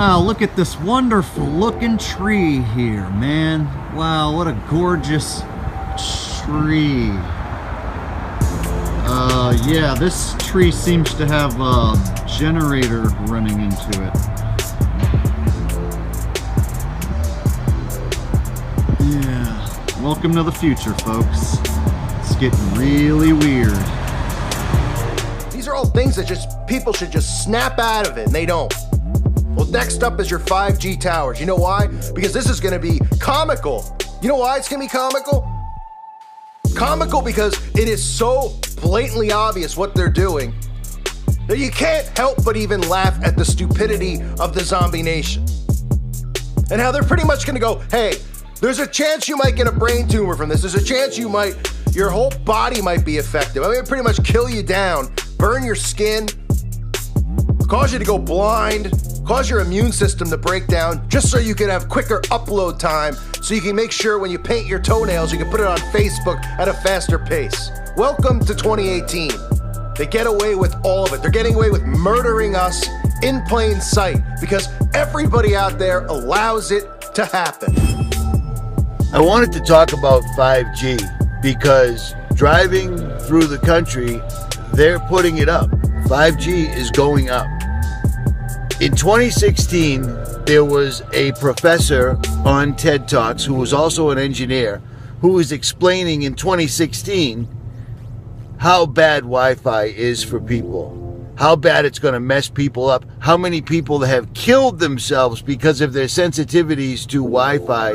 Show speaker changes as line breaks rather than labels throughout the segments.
Wow, look at this wonderful looking tree here, man. Wow, what a gorgeous tree. Yeah, this tree seems to have a generator running into it. Yeah, welcome to the future, folks. It's getting really weird.
These are all things that people should just snap out of it, and they don't. Well, next up is your 5G towers. You know why? Because this is gonna be comical. You know why it's gonna be comical? Comical because it is so blatantly obvious what they're doing that you can't help but even laugh at the stupidity of the zombie nation. And how they're pretty much gonna go, hey, there's a chance you might get a brain tumor from this. There's a chance your whole body might be affected. I mean, pretty much kill you down, burn your skin, cause you to go blind, cause your immune system to break down, just so you can have quicker upload time, so you can make sure when you paint your toenails, you can put it on Facebook at a faster pace. Welcome to 2018. They get away with all of it. They're getting away with murdering us in plain sight because everybody out there allows it to happen.
I wanted to talk about 5G because driving through the country, they're putting it up. 5G is going up. In 2016, there was a professor on TED Talks who was also an engineer who was explaining in 2016 how bad Wi-Fi is for people, how bad it's going to mess people up, how many people have killed themselves because of their sensitivities to Wi-Fi.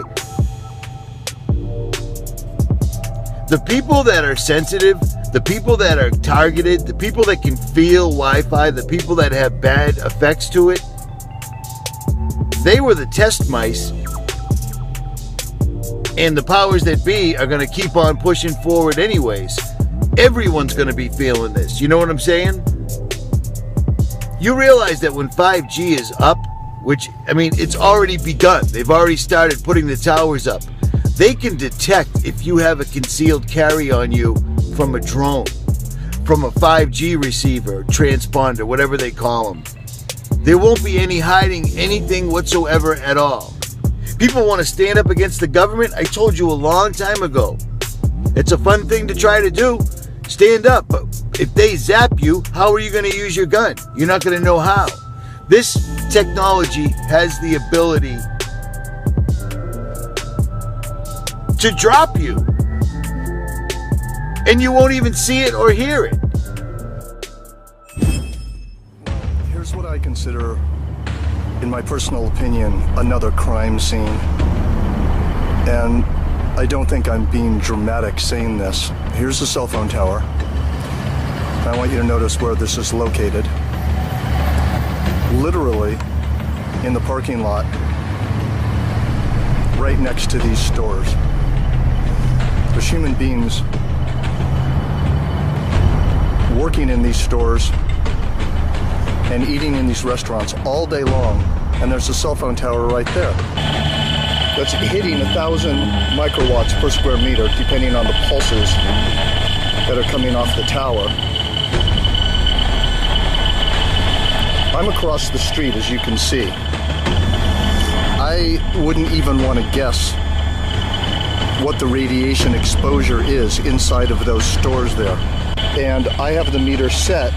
The people that are sensitive, the people that are targeted, the people that can feel Wi-Fi, the people that have bad effects to it, they were the test mice, and the powers that be are going to keep on pushing forward anyways. Everyone's going to be feeling this. You know what I'm saying? You realize that when 5G is up, which, I mean, it's already begun. They've already started putting the towers up. They can detect if you have a concealed carry on you from a drone, from a 5G receiver, transponder, whatever they call them. There won't be any hiding anything whatsoever at all. People want to stand up against the government. I told you a long time ago. It's a fun thing to try to do. Stand up. But if they zap you, how are you going to use your gun? You're not going to know how. This technology has the ability to drop you. And you won't even see it or hear it.
Here's what I consider, in my personal opinion, another crime scene. And I don't think I'm being dramatic saying this. Here's the cell phone tower. I want you to notice where this is located. Literally in the parking lot, right next to these stores. There's human beings working in these stores and eating in these restaurants all day long, and there's a cell phone tower right there that's hitting 1,000 microwatts per square meter, depending on the pulses that are coming off the tower. I'm across the street, as you can see. I wouldn't even want to guess what the radiation exposure is inside of those stores there. And I have the meter set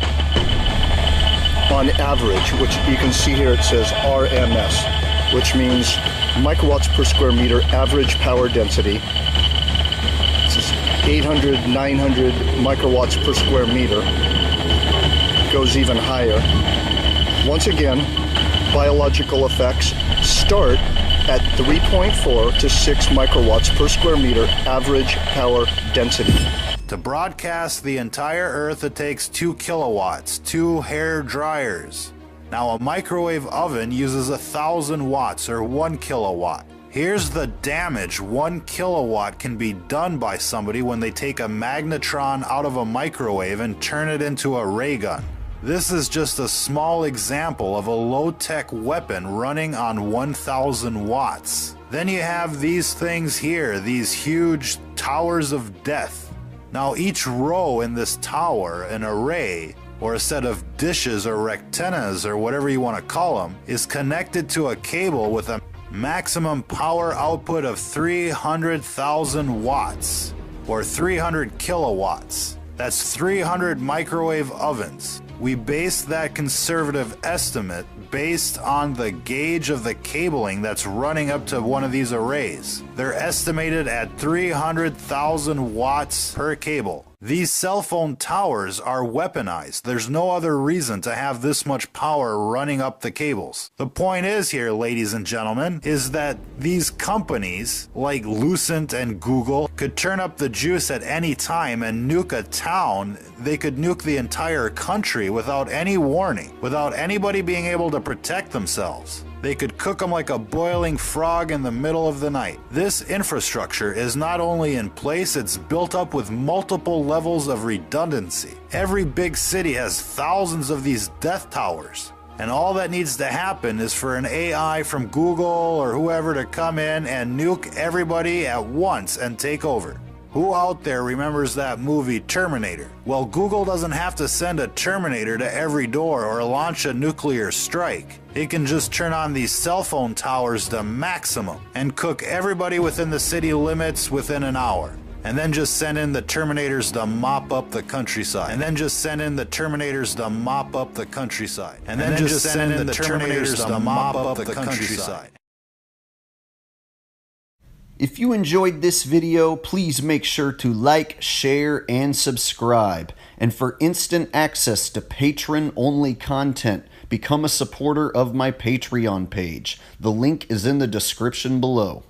on average, which you can see here it says RMS, which means microwatts per square meter average power density. This is 800, 900 microwatts per square meter. Goes even higher. Once again, biological effects start at 3.4 to 6 microwatts per square meter average power density.
To broadcast the entire Earth, it takes 2 kilowatts, 2 hair dryers. Now a microwave oven uses 1,000 watts or 1 kilowatt. Here's the damage 1 kilowatt can be done by somebody when they take a magnetron out of a microwave and turn it into a ray gun. This is just a small example of a low-tech weapon running on 1,000 watts. Then you have these things here, these huge towers of death. Now each row in this tower, an array, or a set of dishes or rectennas or whatever you want to call them, is connected to a cable with a maximum power output of 300,000 watts or 300 kilowatts. That's 300 microwave ovens. We based that conservative estimate based on the gauge of the cabling that's running up to one of these arrays. They're estimated at 300,000 watts per cable. These cell phone towers are weaponized. There's no other reason to have this much power running up the cables. The point is here, ladies and gentlemen, is that these companies like Lucent and Google could turn up the juice at any time and nuke a town. They could nuke the entire country without any warning, without anybody being able to protect themselves. They could cook them like a boiling frog in the middle of the night. This infrastructure is not only in place, it's built up with multiple levels of redundancy. Every big city has thousands of these death towers. And all that needs to happen is for an AI from Google or whoever to come in and nuke everybody at once and take over. Who out there remembers that movie Terminator? Well, Google doesn't have to send a Terminator to every door or launch a nuclear strike. It can just turn on these cell phone towers to maximum and cook everybody within the city limits within an hour. And then just send in the Terminators to mop up the countryside. And then just send in the Terminators to mop up the countryside. And then just send in the Terminators to mop up the countryside.
If you enjoyed this video, please make sure to like, share, and subscribe. And for instant access to patron-only content, become a supporter of my Patreon page. The link is in the description below.